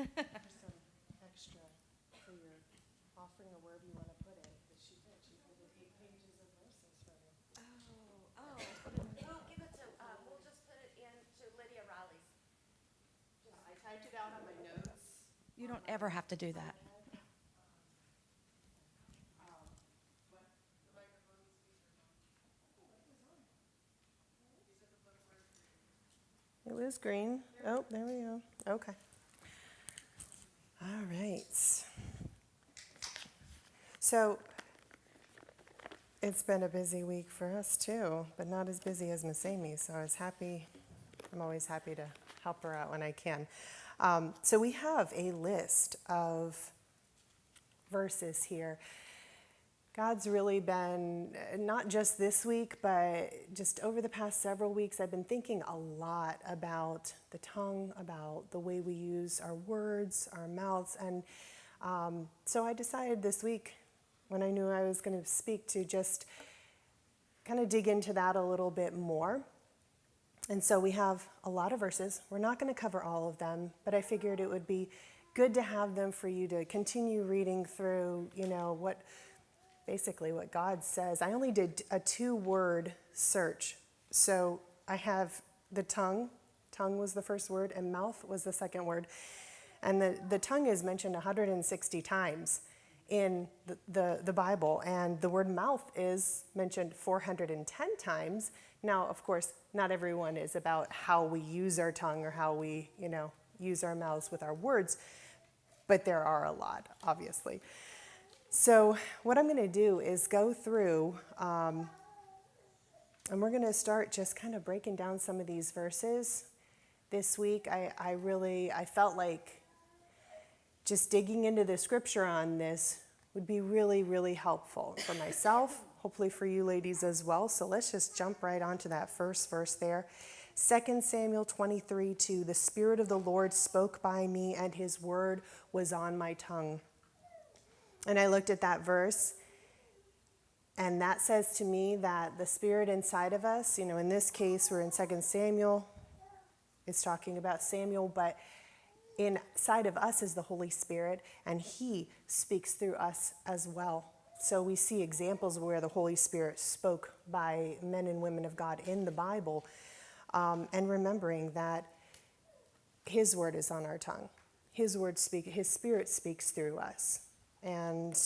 some extra for your offering or wherever you want to put it. But she did. She put in 8 pages of verses for me. We'll give it to, we'll just put it into Lydia Riley's. I typed it out on my notes. You don't ever have to do that. It was green. Oh, there we go. Okay. All right. So it's been a busy week for us too, but not as busy as Miss Amy. So I'm always happy to help her out when I can. So we have a list of verses here. God's really been, not just this week, but just over the past several weeks, I've been thinking a lot about the tongue, about the way we use our words, our mouths. And so I decided this week, when I knew I was going to speak, to just kind of dig into that a little bit more. And so we have a lot of verses. We're not going to cover all of them, but I figured it would be good to have them for you to continue reading through, basically what God says. I only did a 2-word search. So I have the tongue was the first word, and mouth was the second word. And the tongue is mentioned 160 times in the Bible, and the word mouth is mentioned 410 times. Now, of course, not everyone is about how we use our tongue or how we, use our mouths with our words, but there are a lot, obviously. So what I'm going to do is go through, and we're going to start just kind of breaking down some of these verses. This week, I felt like just digging into the scripture on this would be really, really helpful for myself, hopefully for you ladies as well. So let's just jump right onto that first verse there. 2 Samuel 23:2, the Spirit of the Lord spoke by me, and his word was on my tongue. And I looked at that verse, and that says to me that the Spirit inside of us, in this case, we're in 2 Samuel. It's talking about Samuel, but inside of us is the Holy Spirit, and he speaks through us as well. So we see examples where the Holy Spirit spoke by men and women of God in the Bible, and remembering that his word is on our tongue. His Spirit speaks through us. And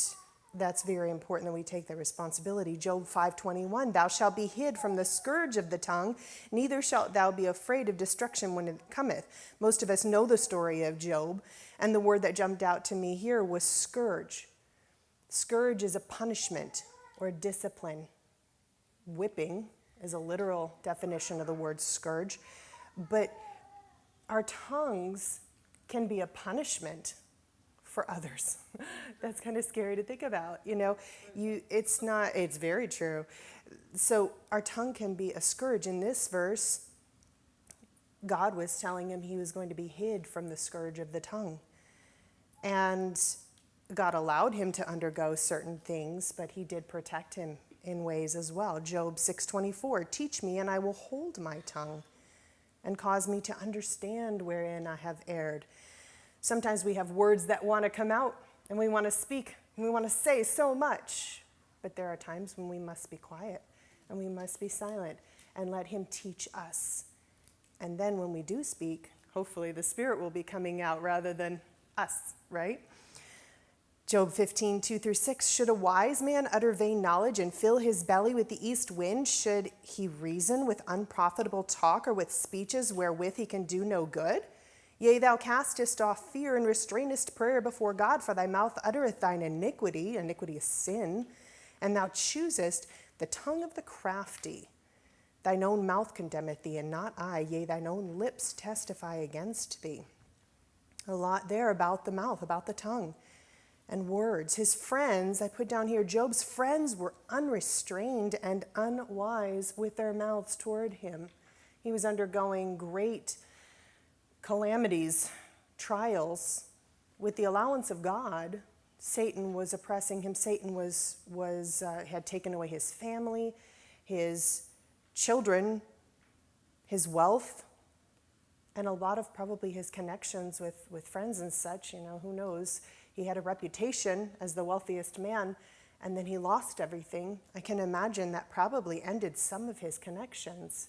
that's very important that we take the responsibility. Job 5:21, thou shalt be hid from the scourge of the tongue, neither shalt thou be afraid of destruction when it cometh. Most of us know the story of Job, and the word that jumped out to me here was scourge. Scourge is a punishment or a discipline. Whipping is a literal definition of the word scourge, but our tongues can be a punishment for others. That's kind of scary to think about. It's very true. So our tongue can be a scourge. In this verse, God was telling him he was going to be hid from the scourge of the tongue. And God allowed him to undergo certain things, but he did protect him in ways as well. Job 6:24, teach me and I will hold my tongue, and cause me to understand wherein I have erred. Sometimes we have words that want to come out, and we want to speak, and we want to say so much. But there are times when we must be quiet, and we must be silent, and let him teach us. And then when we do speak, hopefully the Spirit will be coming out rather than us, right? Job 15:2-6, should a wise man utter vain knowledge and fill his belly with the east wind? Should he reason with unprofitable talk, or with speeches wherewith he can do no good? Yea, thou castest off fear and restrainest prayer before God, for thy mouth uttereth thine iniquity. Iniquity is sin. And thou choosest the tongue of the crafty. Thine own mouth condemneth thee, and not I. Yea, thine own lips testify against thee. A lot there about the mouth, about the tongue and words. His friends, I put down here, Job's friends were unrestrained and unwise with their mouths toward him. He was undergoing great calamities, trials. With the allowance of God, Satan was oppressing him. Satan had taken away his family, his children, his wealth, And a lot of probably his connections with friends and such, who knows? He had a reputation as the wealthiest man, and then he lost everything. I can imagine that probably ended some of his connections.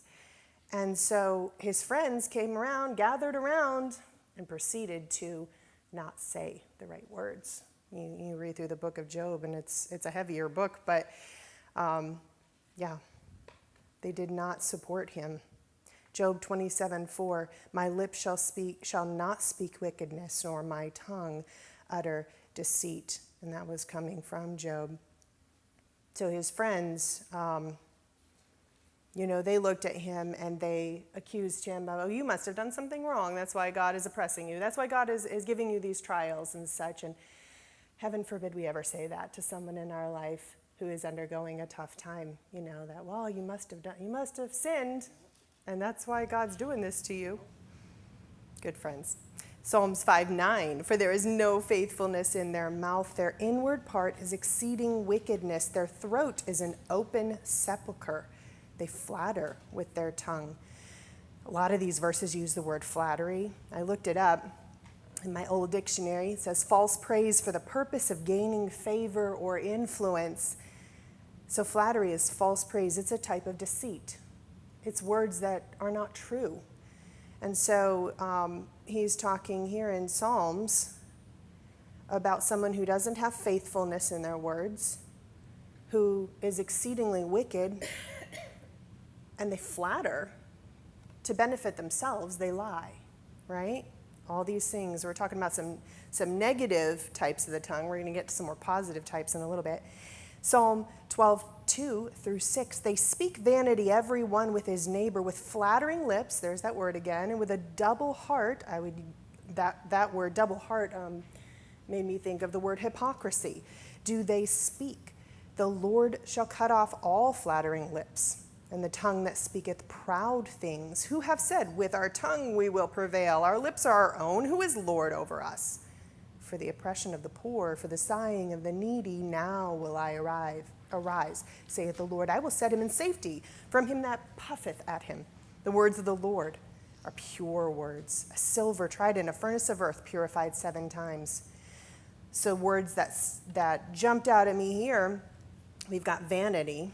And so his friends came around, gathered around, and proceeded to not say the right words. You read through the book of Job, and it's a heavier book, but they did not support him. Job 27:4, my lips shall not speak wickedness, nor my tongue utter deceit. And that was coming from Job. So his friends, they looked at him and they accused him of, you must have done something wrong. That's why God is oppressing you. That's why God is giving you these trials and such. And heaven forbid we ever say that to someone in our life who is undergoing a tough time. That, you must have sinned. And that's why God's doing this to you. Good friends. Psalms 5:9, for there is no faithfulness in their mouth. Their inward part is exceeding wickedness. Their throat is an open sepulcher. They flatter with their tongue. A lot of these verses use the word flattery. I looked it up in my old dictionary. It says false praise for the purpose of gaining favor or influence. So flattery is false praise. It's a type of deceit. It's words that are not true. And so he's talking here in Psalms about someone who doesn't have faithfulness in their words, who is exceedingly wicked, and they flatter to benefit themselves. They lie, right? All these things. We're talking about some negative types of the tongue. We're going to get to some more positive types in a little bit. Psalm 12:2-6, they speak vanity, every one with his neighbor, with flattering lips, there's that word again, and with a double heart. That word double heart made me think of the word hypocrisy. Do they speak? The Lord shall cut off all flattering lips, and the tongue that speaketh proud things. Who have said, with our tongue we will prevail, our lips are our own, who is Lord over us? For the oppression of the poor, for the sighing of the needy, now will I arise, saith the Lord. I will set him in safety from him that puffeth at him. The words of the Lord are pure words, a silver tried in a furnace of earth, purified 7 times. So words that jumped out at me here, we've got vanity,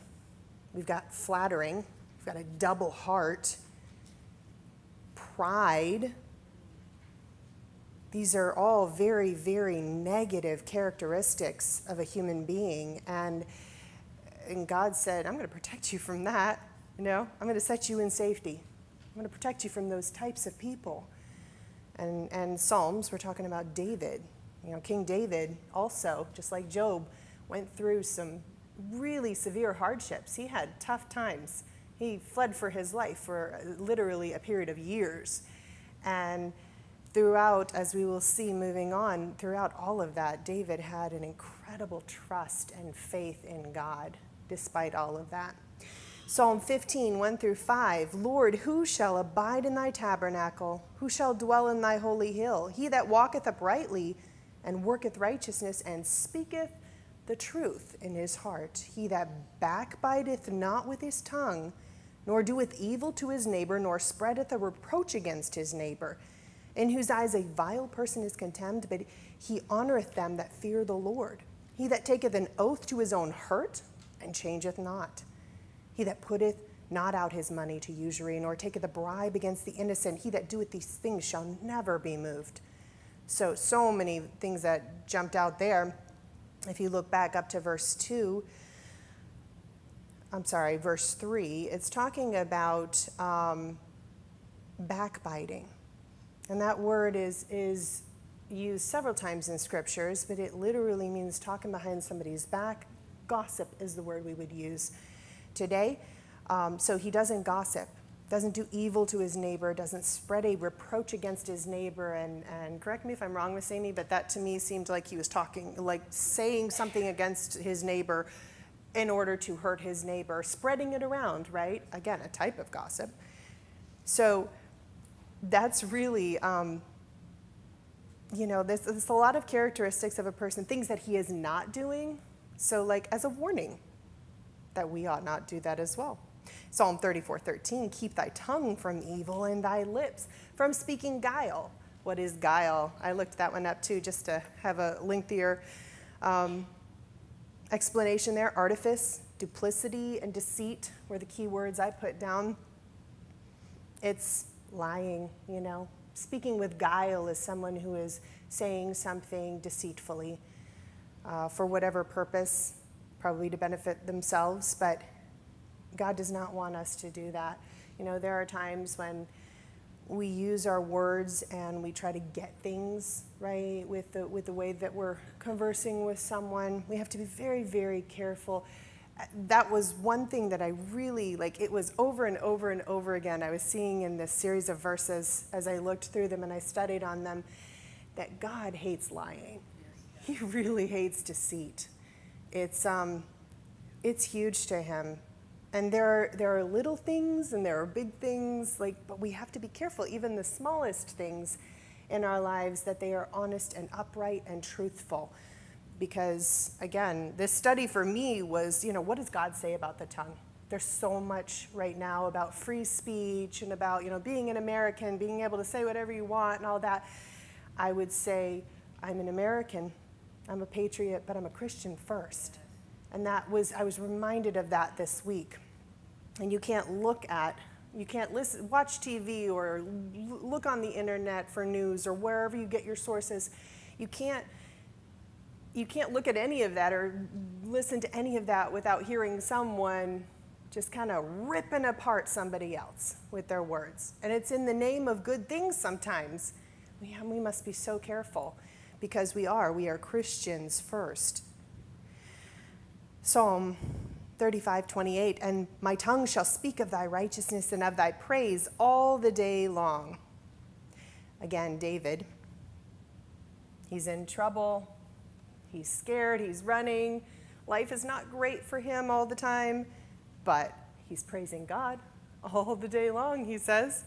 we've got flattering, we've got a double heart, pride. These are all very, very negative characteristics of a human being. And God said, I'm going to protect you from that. I'm going to set you in safety. I'm going to protect you from those types of people. And Psalms, we're talking about David. King David also, just like Job, went through some really severe hardships. He had tough times. He fled for his life for literally a period of years. And throughout, as we will see moving on, throughout all of that, David had an incredible trust and faith in God, despite all of that. Psalm 15:1-5, Lord, who shall abide in thy tabernacle? Who shall dwell in thy holy hill? He that walketh uprightly and worketh righteousness and speaketh the truth in his heart. He that backbiteth not with his tongue, nor doeth evil to his neighbor, nor spreadeth a reproach against his neighbor, in whose eyes a vile person is contemned, but he honoreth them that fear the Lord. He that taketh an oath to his own hurt, and changeth not. He that putteth not out his money to usury, nor taketh a bribe against the innocent, he that doeth these things shall never be moved. So many things that jumped out there. If you look back up to verse 3, it's talking about backbiting. And that word is used several times in scriptures, but it literally means talking behind somebody's back. Gossip is the word we would use today. So he doesn't gossip, doesn't do evil to his neighbor, doesn't spread a reproach against his neighbor. And correct me if I'm wrong, Miss Amy, but that to me seemed like he was talking, like saying something against his neighbor in order to hurt his neighbor, spreading it around, right? Again, a type of gossip. So that's really, there's a lot of characteristics of a person, things that he is not doing. So like as a warning that we ought not do that as well. Psalm 34:13, keep thy tongue from evil and thy lips from speaking guile. What is guile? I looked that one up too, just to have a lengthier explanation there. Artifice, duplicity, and deceit were the key words I put down. It's lying, Speaking with guile is someone who is saying something deceitfully for whatever purpose, probably to benefit themselves, but God does not want us to do that. There are times when we use our words and we try to get things, right, with the way that we're conversing with someone. We have to be very, very careful. That was one thing that I really, it was over and over and over again. I was seeing in this series of verses as I looked through them and I studied on them that God hates lying. He really hates deceit. It's huge to him. And there are little things and there are big things, but we have to be careful, even the smallest things in our lives, that they are honest and upright and truthful. Because, again, this study for me was, what does God say about the tongue? There's so much right now about free speech and about, being an American, being able to say whatever you want and all that. I would say, I'm an American, I'm a patriot, but I'm a Christian first. And I was reminded of that this week. And you can't watch TV or look on the internet for news or wherever you get your sources. You can't look at any of that or listen to any of that without hearing someone just kind of ripping apart somebody else with their words. And it's in the name of good things sometimes. We must be so careful because we are Christians first. Psalm 35:28, and my tongue shall speak of thy righteousness and of thy praise all the day long. Again, David, he's in trouble. He's scared, he's running. Life is not great for him all the time, but he's praising God all the day long, he says.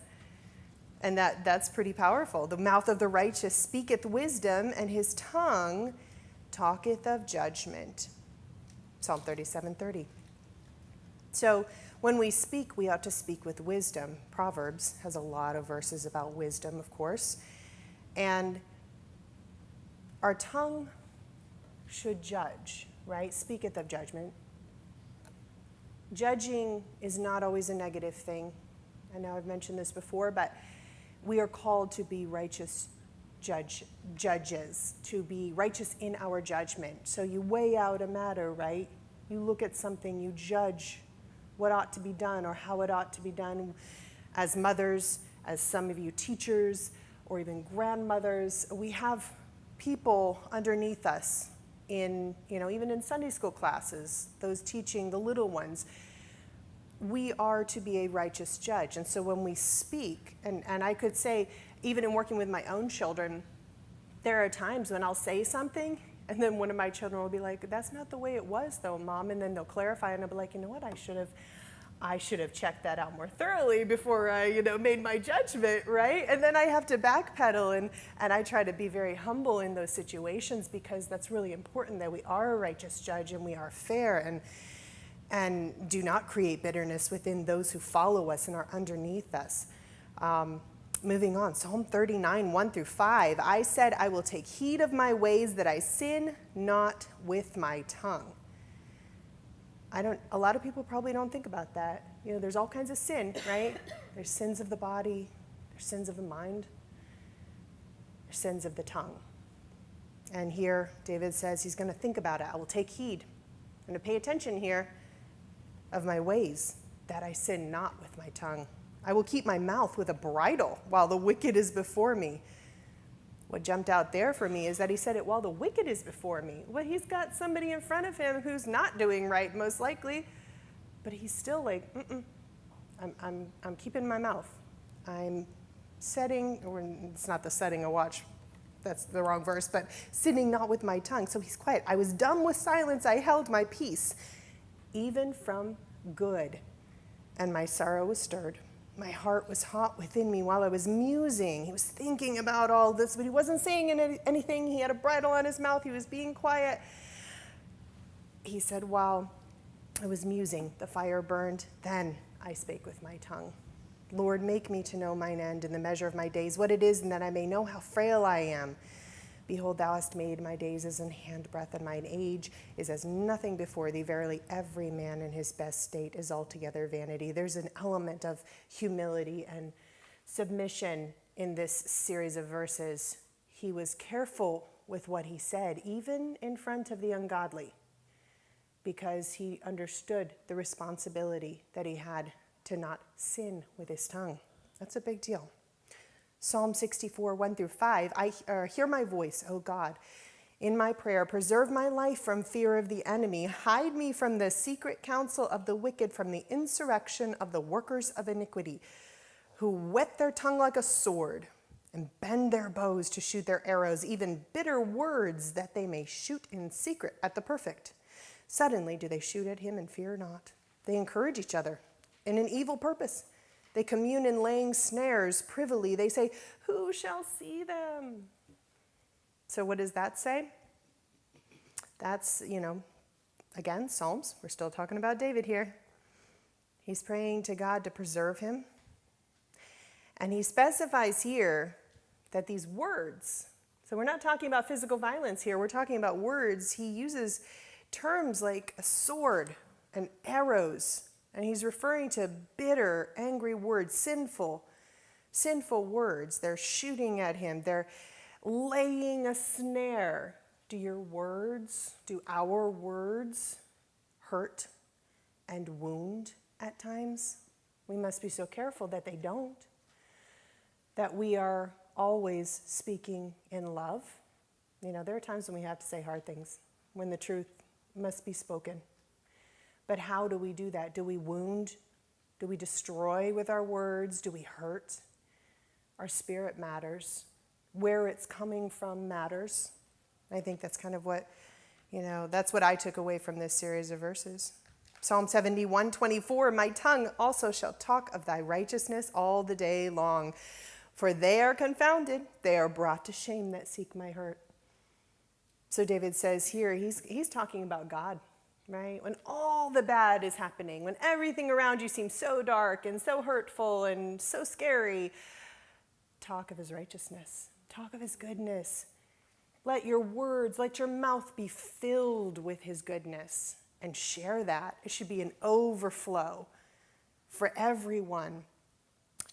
And that's pretty powerful. The mouth of the righteous speaketh wisdom, and his tongue talketh of judgment. Psalm 37:30. So when we speak, we ought to speak with wisdom. Proverbs has a lot of verses about wisdom, of course. And our tongue should judge, right? Speaketh of judgment. Judging is not always a negative thing. I know I've mentioned this before, but we are called to be righteous judges, to be righteous in our judgment. So you weigh out a matter, right? You look at something, you judge what ought to be done or how it ought to be done. As mothers, as some of you teachers, or even grandmothers, we have people underneath us in, even in Sunday school classes, those teaching the little ones. We are to be a righteous judge. And so when we speak, and I could say, even in working with my own children, there are times when I'll say something, and then one of my children will be like, that's not the way it was though, Mom. And then they'll clarify, and I'll be like, you know what, I should have checked that out more thoroughly before I, made my judgment, right? And then I have to backpedal, and I try to be very humble in those situations because that's really important that we are a righteous judge and we are fair and do not create bitterness within those who follow us and are underneath us. Moving on, Psalm 39, 1-5. I said, I will take heed of my ways that I sin not with my tongue. A lot of people probably don't think about that. There's all kinds of sin, right? There's sins of the body, there's sins of the mind, there's sins of the tongue. And here, David says he's going to think about it. I will take heed. I'm going to pay attention here of my ways that I sin not with my tongue. I will keep my mouth with a bridle while the wicked is before me. What jumped out there for me is that he said it while the wicked is before me. Well, he's got somebody in front of him who's not doing right, most likely, but he's still like, I'm keeping my mouth. I'm setting, or it's not the setting a watch, that's the wrong verse, but sinning not with my tongue. So he's quiet. I was dumb with silence. I held my peace, even from good, and my sorrow was stirred. My heart was hot within me while I was musing. He was thinking about all this, but he wasn't saying anything. He had a bridle on his mouth. He was being quiet. He said, while I was musing, the fire burned. Then I spake with my tongue. Lord, make me to know mine end and the measure of my days, what it is, and that I may know how frail I am. Behold, thou hast made my days as an handbreadth, and mine age is as nothing before thee. Verily, every man in his best state is altogether vanity. There's an element of humility and submission in this series of verses. He was careful with what he said, even in front of the ungodly, because he understood the responsibility that he had to not sin with his tongue. That's a big deal. Psalm 64, 1 through 5. Hear my voice, O God, in my prayer. Preserve my life from fear of the enemy. Hide me from the secret counsel of the wicked, from the insurrection of the workers of iniquity, who whet their tongue like a sword and bend their bows to shoot their arrows, even bitter words that they may shoot in secret at the perfect. Suddenly do they shoot at him and fear not. They encourage each other in an evil purpose. They commune in laying snares privily. They say, who shall see them? So what does that say? That's, again, Psalms. We're still talking about David here. He's praying to God to preserve him. And he specifies here that these words, so we're not talking about physical violence here. We're talking about words. He uses terms like a sword and arrows. And he's referring to bitter, angry words, sinful words. They're shooting at him. They're laying a snare. Do our words hurt and wound at times? We must be so careful that they don't. That we are always speaking in love. There are times when we have to say hard things, when the truth must be spoken. But how do we do that? Do we wound? Do we destroy with our words? Do we hurt? Our spirit matters. Where it's coming from matters. I think that's kind of what, that's what I took away from this series of verses. Psalm 71, 24, my tongue also shall talk of thy righteousness all the day long. For they are confounded, they are brought to shame that seek my hurt. So David says here, he's talking about God. Right? When all the bad is happening, when everything around you seems so dark and so hurtful and so scary, talk of his righteousness, talk of his goodness. Let your words, let your mouth be filled with his goodness and share that. It should be an overflow for everyone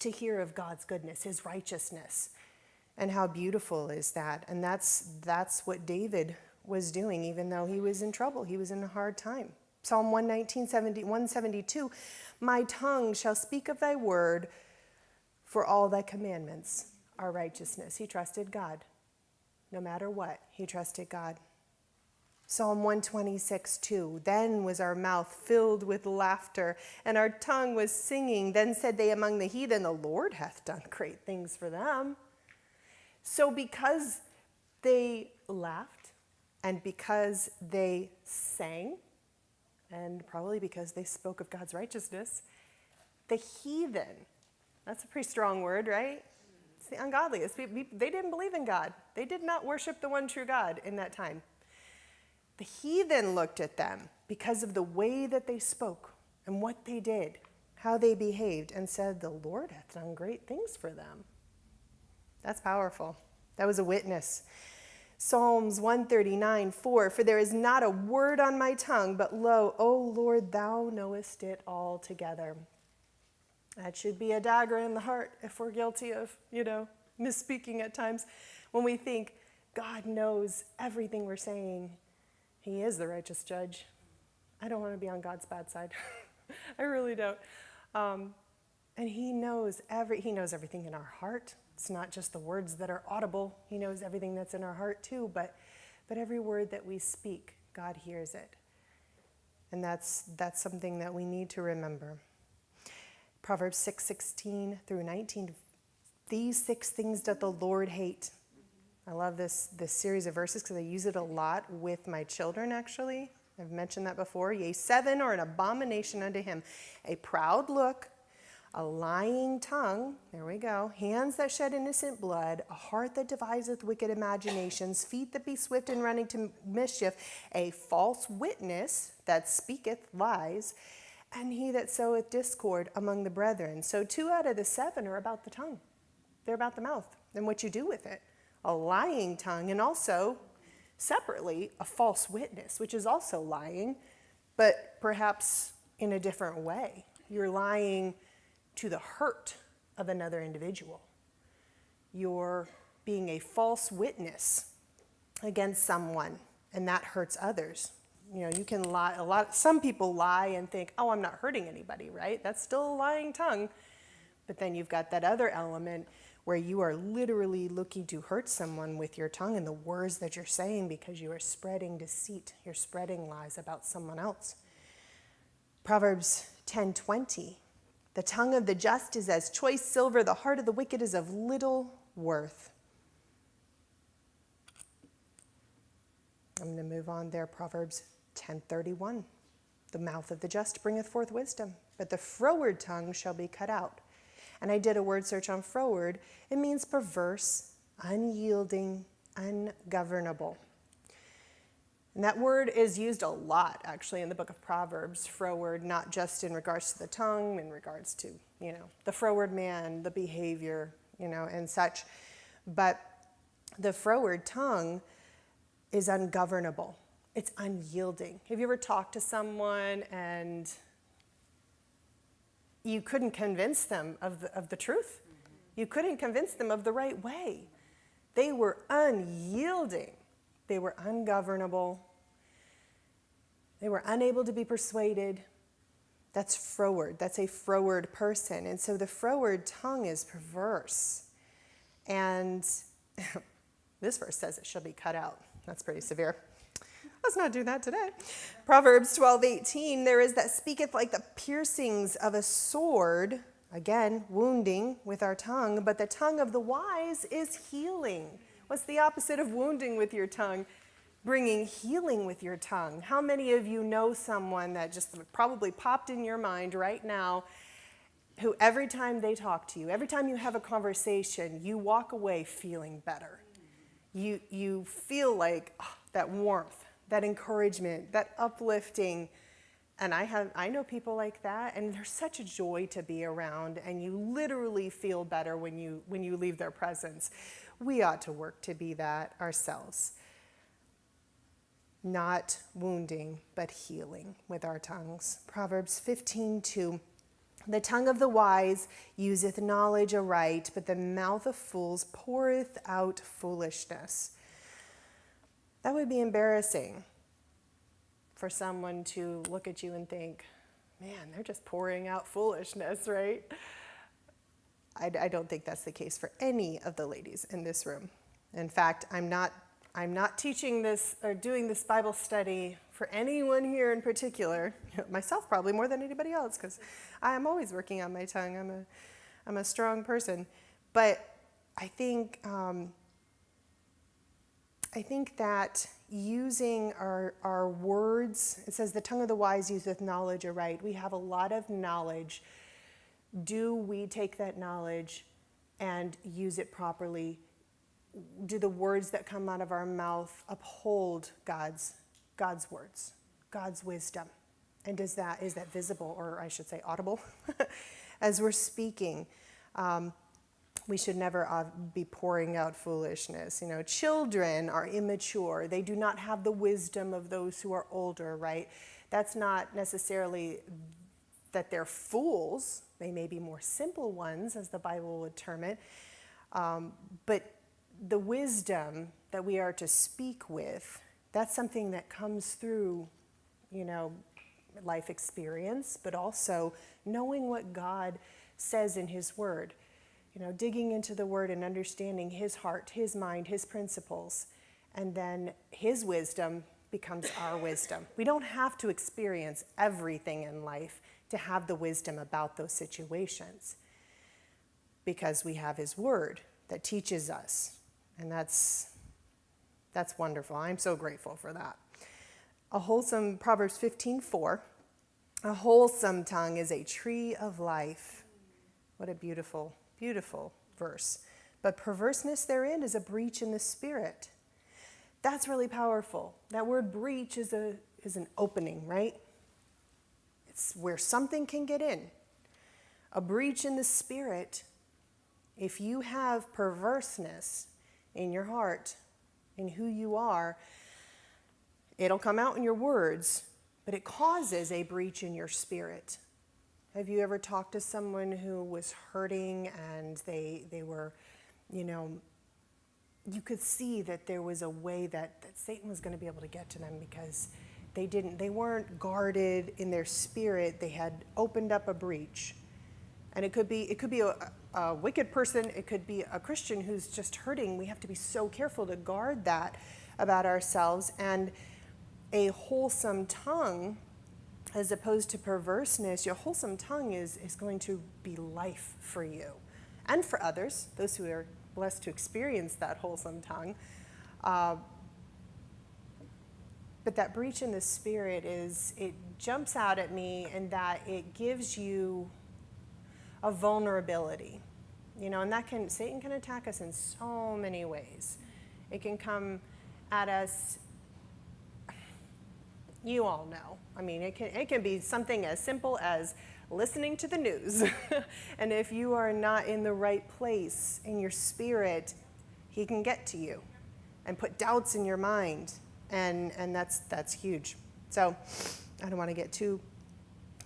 to hear of God's goodness, his righteousness. And how beautiful is that? And that's what David was doing, even though he was in trouble. He was in a hard time. Psalm 172, my tongue shall speak of thy word, for all thy commandments are righteousness. He trusted God. No matter what, he trusted God. Psalm 126, 2, then was our mouth filled with laughter, and our tongue was singing. Then said they among the heathen, the Lord hath done great things for them. So because they laughed, and because they sang, and probably because they spoke of God's righteousness, the heathen, that's a pretty strong word, right? It's the ungodly. They didn't believe in God. They did not worship the one true God in that time. The heathen looked at them because of the way that they spoke and what they did, how they behaved, and said, the Lord hath done great things for them. That's powerful. That was a witness. Psalms 139, 4, for there is not a word on my tongue, but lo, O Lord, thou knowest it altogether. That should be a dagger in the heart if we're guilty of, misspeaking at times. When we think God knows everything we're saying, he is the righteous judge. I don't want to be on God's bad side. I really don't. And he knows everything in our heart. It's not just the words that are audible. He knows everything that's in our heart too, but every word that we speak, God hears it. And that's something that we need to remember. Proverbs 6:16 through 19. These 6 things doth the Lord hate. I love this series of verses because I use it a lot with my children, actually. I've mentioned that before. Yea, 7 are an abomination unto him. A proud look, a lying tongue, there we go, hands that shed innocent blood, a heart that deviseth wicked imaginations, feet that be swift in running to mischief, a false witness that speaketh lies, and he that soweth discord among the brethren. So 2 out of the 7 are about the tongue. They're about the mouth and what you do with it. A lying tongue, and also separately a false witness, which is also lying, but perhaps in a different way. You're lying to the hurt of another individual. You're being a false witness against someone, and that hurts others. You know, you can lie some people lie and think, oh, I'm not hurting anybody, right? That's still a lying tongue. But then you've got that other element where you are literally looking to hurt someone with your tongue and the words that you're saying, because you are spreading deceit. You're spreading lies about someone else. Proverbs 10:20, the tongue of the just is as choice silver, the heart of the wicked is of little worth. I'm going to move on there. Proverbs 10:31, the mouth of the just bringeth forth wisdom, but the froward tongue shall be cut out. And I did a word search on froward. It means perverse, unyielding, ungovernable. And that word is used a lot, actually, in the book of Proverbs, froward, not just in regards to the tongue, in regards to, the froward man, the behavior, and such. But the froward tongue is ungovernable. It's unyielding. Have you ever talked to someone and you couldn't convince them of the truth? You couldn't convince them of the right way. They were unyielding. They were ungovernable. They were unable to be persuaded. That's froward. That's a froward person. And so the froward tongue is perverse. And this verse says it shall be cut out. That's pretty severe. Let's not do that today. Proverbs 12:18, there is that speaketh like the piercings of a sword, again, wounding with our tongue, but the tongue of the wise is healing. What's the opposite of wounding with your tongue? Bringing healing with your tongue. How many of you know someone that just probably popped in your mind right now, who every time they talk to you, every time you have a conversation, you walk away feeling better? You feel like that warmth, that encouragement, that uplifting. And I know people like that, and they're such a joy to be around, and you literally feel better when you leave their presence. We ought to work to be that ourselves. Not wounding, but healing with our tongues. Proverbs 15:2, the tongue of the wise useth knowledge aright, but the mouth of fools poureth out foolishness. That would be embarrassing for someone to look at you and think, man, they're just pouring out foolishness, right? I don't think that's the case for any of the ladies in this room. In fact, I'm not teaching this or doing this Bible study for anyone here in particular, myself probably more than anybody else, because I am always working on my tongue. I'm a strong person. But I think that using our words, it says the tongue of the wise useth knowledge aright. We have a lot of knowledge. Do we take that knowledge and use it properly? Do the words that come out of our mouth uphold God's words, God's wisdom? And is that visible, or I should say audible, as we're speaking? We should never be pouring out foolishness. Children are immature. They do not have the wisdom of those who are older, right? That's not necessarily that they're fools. They may be more simple ones, as the Bible would term it. But the wisdom that we are to speak with, that's something that comes through, life experience, but also knowing what God says in His Word. Digging into the Word and understanding His heart, His mind, His principles, and then His wisdom becomes our wisdom. We don't have to experience everything in life to have the wisdom about those situations, because we have His Word that teaches us, and that's wonderful. I'm so grateful for that. Proverbs 15:4, a wholesome tongue is a tree of life. What a beautiful, beautiful verse. But perverseness therein is a breach in the spirit. That's really powerful. That word breach is an opening, right? It's where something can get in. A breach in the spirit, if you have perverseness in your heart, in who you are, it'll come out in your words, but it causes a breach in your spirit. Have you ever talked to someone who was hurting and they were, you could see that there was a way that Satan was going to be able to get to them because they weren't guarded in their spirit. They had opened up a breach. And it could be a wicked person. It could be a Christian who's just hurting. We have to be so careful to guard that about ourselves. And a wholesome tongue, as opposed to perverseness, your wholesome tongue is going to be life for you and for others, those who are blessed to experience that wholesome tongue. But that breach in the spirit it jumps out at me in that it gives you a vulnerability, and Satan can attack us in so many ways. It can come at us, you all know. I mean, it can be something as simple as listening to the news. And if you are not in the right place in your spirit, he can get to you and put doubts in your mind. And that's huge. So I don't want to get too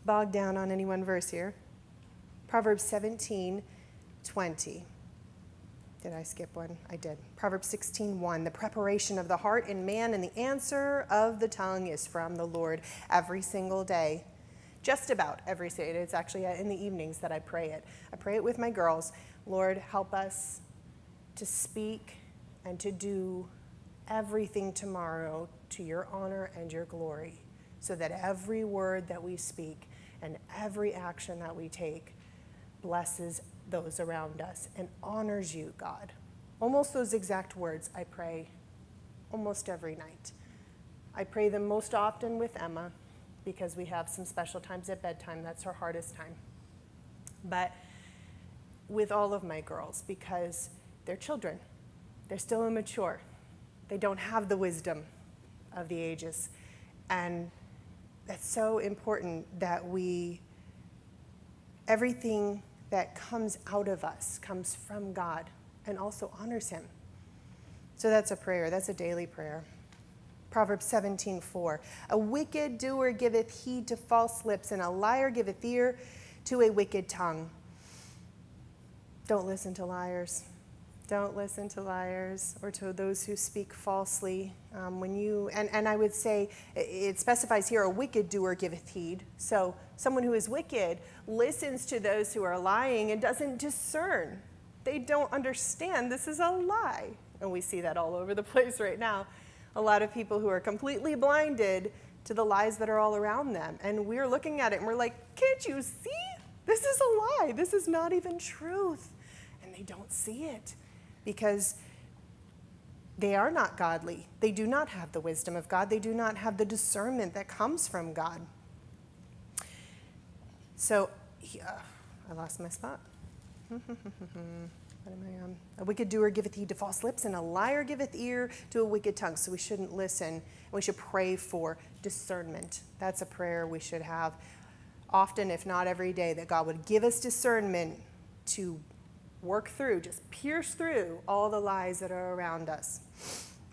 bogged down on any one verse here. Proverbs 17:20. Did I skip one? I did. Proverbs 16:1. The preparation of the heart in man and the answer of the tongue is from the Lord every single day. Just about every day. It's actually in the evenings that I pray it. I pray it with my girls. Lord, help us to speak and to do everything tomorrow to your honor and your glory, so that every word that we speak and every action that we take blesses those around us and honors you, God. Almost those exact words I pray almost every night. I pray them most often with Emma because we have some special times at bedtime. That's her hardest time. But with all of my girls, because they're children. They're still immature. They don't have the wisdom of the ages. And that's so important that everything that comes out of us comes from God and also honors him. So that's a prayer. That's a daily prayer. Proverbs 17:4. A wicked doer giveth heed to false lips, and a liar giveth ear to a wicked tongue. Don't listen to liars. Don't listen to liars or to those who speak falsely. And I would say it specifies here, a wicked doer giveth heed. So someone who is wicked listens to those who are lying and doesn't discern. They don't understand this is a lie. And we see that all over the place right now. A lot of people who are completely blinded to the lies that are all around them. And we're looking at it and we're like, can't you see? This is a lie. This is not even truth. And they don't see it, because they are not godly. They do not have the wisdom of God. They do not have the discernment that comes from God. So, I lost my spot. What am I on? A wicked doer giveth heed to false lips, and a liar giveth ear to a wicked tongue. So we shouldn't listen. We should pray for discernment. That's a prayer we should have often, if not every day, that God would give us discernment to work through, just pierce through all the lies that are around us.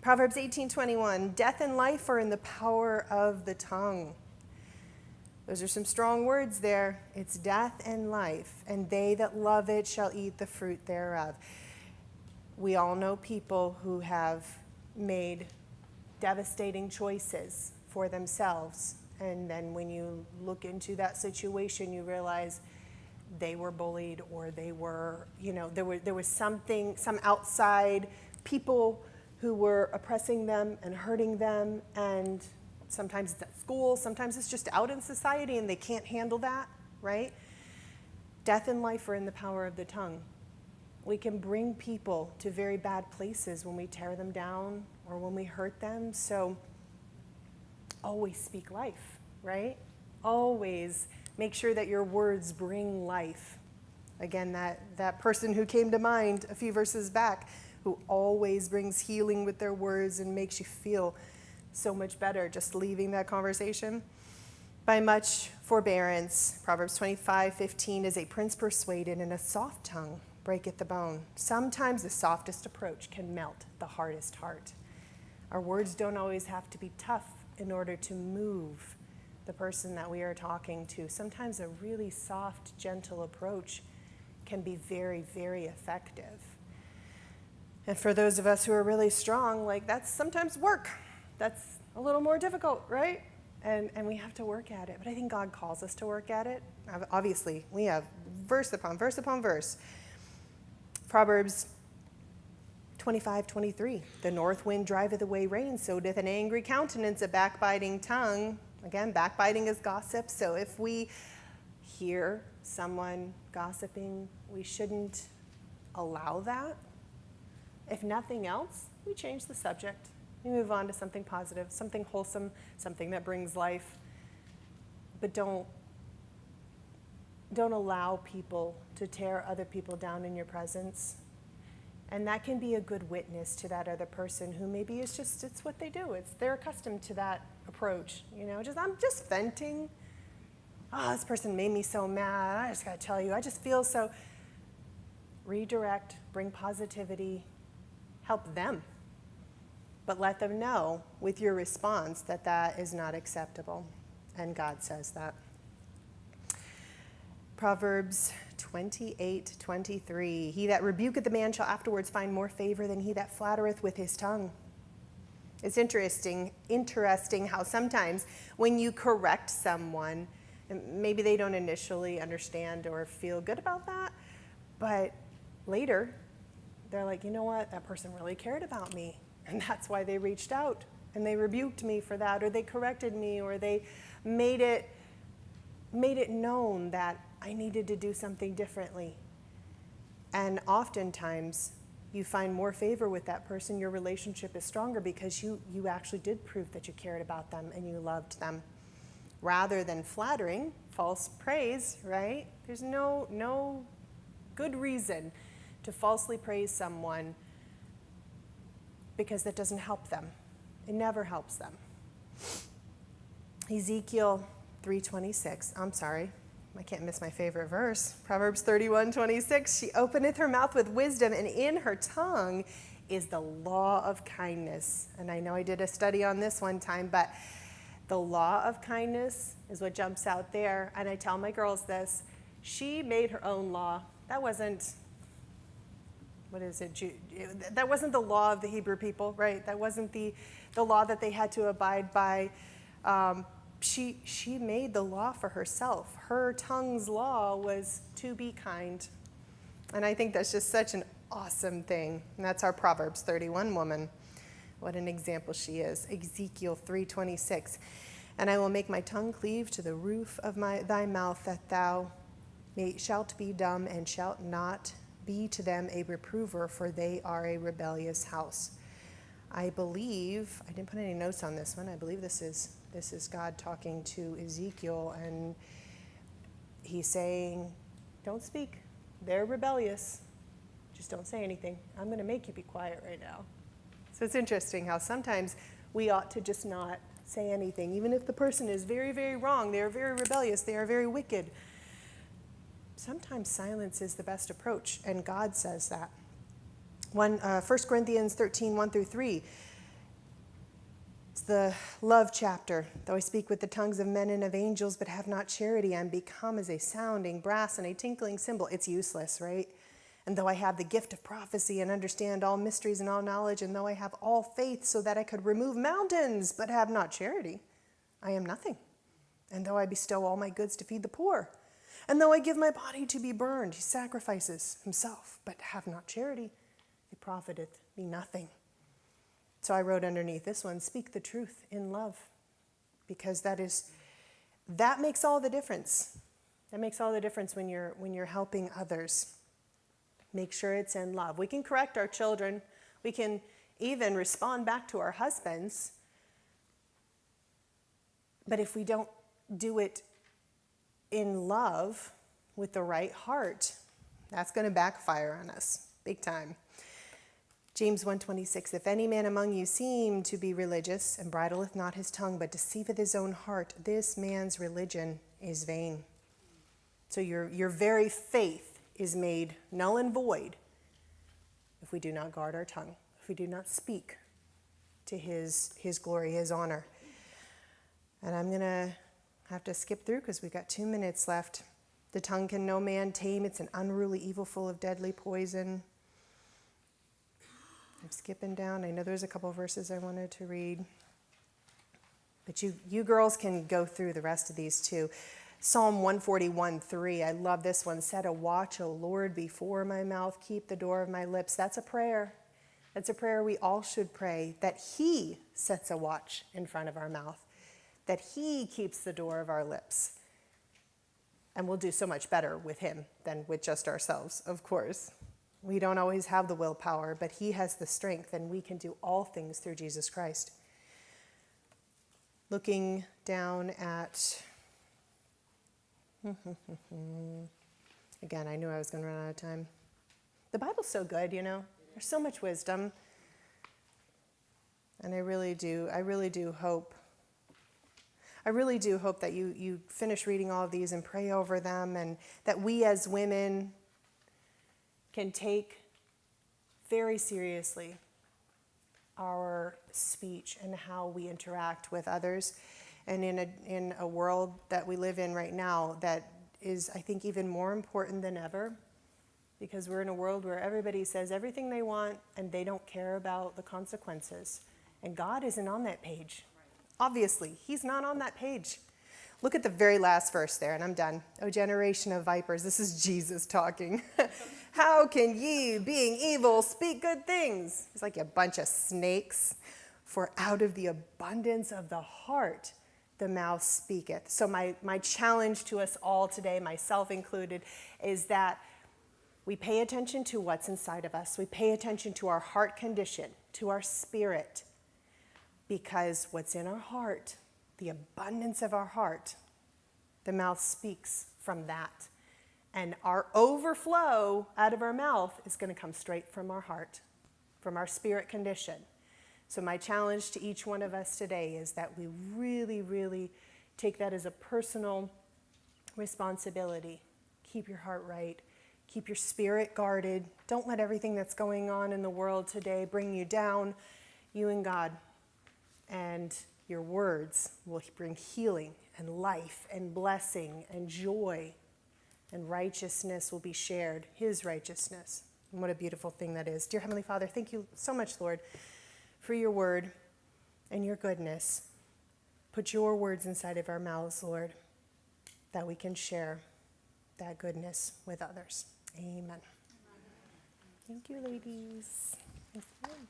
Proverbs 18:21, death and life are in the power of the tongue. Those are some strong words there. It's death and life, and they that love it shall eat the fruit thereof. We all know people who have made devastating choices for themselves, and then when you look into that situation, you realize they were bullied, or they were, there was something, some outside people who were oppressing them and hurting them. And sometimes it's at school, sometimes it's just out in society, and they can't handle that, right? Death and life are in the power of the tongue. We can bring people to very bad places when we tear them down or when we hurt them. So always speak life, right? Always make sure that your words bring life. Again, that person who came to mind a few verses back, who always brings healing with their words and makes you feel so much better just leaving that conversation. By much forbearance, Proverbs 25:15 is a prince persuaded, and a soft tongue breaketh the bone. Sometimes the softest approach can melt the hardest heart. Our words don't always have to be tough in order to move the person that we are talking to. Sometimes a really soft, gentle approach can be very, very effective. And for those of us who are really strong, like that's sometimes work. That's a little more difficult, right? And we have to work at it. But I think God calls us to work at it. Obviously, we have verse upon verse upon verse. Proverbs 25:23. The north wind driveth away rain, so doth an angry countenance a backbiting tongue. Again, backbiting is gossip. So if we hear someone gossiping, we shouldn't allow that. If nothing else, we change the subject. We move on to something positive, something wholesome, something that brings life. But don't allow people to tear other people down in your presence. And that can be a good witness to that other person who maybe it's what they do. They're accustomed to that approach. I'm just venting. Oh, this person made me so mad. I just got to tell you, I just feel so. Redirect, bring positivity, help them. But let them know with your response that that is not acceptable. And God says that. Proverbs 28:23. He that rebuketh a man shall afterwards find more favor than he that flattereth with his tongue. It's interesting how sometimes when you correct someone, maybe they don't initially understand or feel good about that, but later they're like, you know what, that person really cared about me. And that's why they reached out and they rebuked me for that, or they corrected me, or they made it known that I needed to do something differently. And oftentimes you find more favor with that person. Your relationship is stronger because you actually did prove that you cared about them and you loved them. Rather than flattering, false praise, right? There's no good reason to falsely praise someone, because that doesn't help them. It never helps them. Ezekiel 3:26. I'm sorry. I can't miss my favorite verse. Proverbs 31:26. She openeth her mouth with wisdom, and in her tongue is the law of kindness. And I know I did a study on this one time, but the law of kindness is what jumps out there. And I tell my girls this. She made her own law. That wasn't that wasn't the law of the Hebrew people, right? That wasn't the law that they had to abide by. She made the law for herself. Her tongue's law was to be kind. And I think that's just such an awesome thing. And that's our Proverbs 31 woman. What an example she is. Ezekiel 3:26. And I will make my tongue cleave to the roof of thy mouth, that thou shalt be dumb and shalt not be to them a reprover, for they are a rebellious house. I believe, I didn't put any notes on this one. I believe this is God talking to Ezekiel, and he's saying, don't speak. They're rebellious. Just don't say anything. I'm going to make you be quiet right now. So it's interesting how sometimes we ought to just not say anything, even if the person is very, very wrong. They are very rebellious. They are very wicked. Sometimes silence is the best approach, and God says that. 1 Corinthians 13:1-3. It's the love chapter. Though I speak with the tongues of men and of angels, but have not charity, I am become as a sounding brass and a tinkling cymbal. It's useless, right? And though I have the gift of prophecy and understand all mysteries and all knowledge, and though I have all faith so that I could remove mountains, but have not charity, I am nothing. And though I bestow all my goods to feed the poor, and though I give my body to be burned, he sacrifices himself, but have not charity, it profiteth me nothing. So I wrote underneath this one, speak the truth in love, because that makes all the difference. That makes all the difference when you're helping others. Make sure it's in love. We can correct our children. We can even respond back to our husbands. But if we don't do it in love with the right heart, that's going to backfire on us big time. James 1:26, if any man among you seem to be religious and bridleth not his tongue, but deceiveth his own heart, this man's religion is vain. So your very faith is made null and void if we do not guard our tongue, if we do not speak to his glory, his honor. And I'm going to have to skip through because we've got 2 minutes left. The tongue can no man tame. It's an unruly evil full of deadly poison. I'm skipping down. I know there's a couple of verses I wanted to read. But you girls can go through the rest of these too. Psalm 141:3. I love this one. Set a watch, O Lord, before my mouth. Keep the door of my lips. That's a prayer. That's a prayer we all should pray, that he sets a watch in front of our mouth, that he keeps the door of our lips. And we'll do so much better with him than with just ourselves, of course. We don't always have the willpower, but he has the strength, and we can do all things through Jesus Christ. Looking down at, again, I knew I was going to run out of time. The Bible's so good, you know. There's so much wisdom. And I really do hope that you finish reading all of these and pray over them, and that we as women can take very seriously our speech and how we interact with others. And in a world that we live in right now that is, I think, even more important than ever, because we're in a world where everybody says everything they want and they don't care about the consequences. And God isn't on that page. Obviously, he's not on that page. Look at the very last verse there, and I'm done. O generation of vipers, this is Jesus talking. How can ye, being evil, speak good things? It's like a bunch of snakes. For out of the abundance of the heart, the mouth speaketh. So my challenge to us all today, myself included, is that we pay attention to what's inside of us. We pay attention to our heart condition, to our spirit, because what's in our heart, the abundance of our heart, the mouth speaks from that. And our overflow out of our mouth is going to come straight from our heart, from our spirit condition. So my challenge to each one of us today is that we really, really take that as a personal responsibility. Keep your heart right. Keep your spirit guarded. Don't let everything that's going on in the world today bring you down, you and God. And your words will bring healing and life and blessing and joy, and righteousness will be shared, his righteousness. And what a beautiful thing that is. Dear Heavenly Father, thank you so much, Lord, for your word and your goodness. Put your words inside of our mouths, Lord, that we can share that goodness with others. Amen. Thank you, ladies. Yes, ma'am.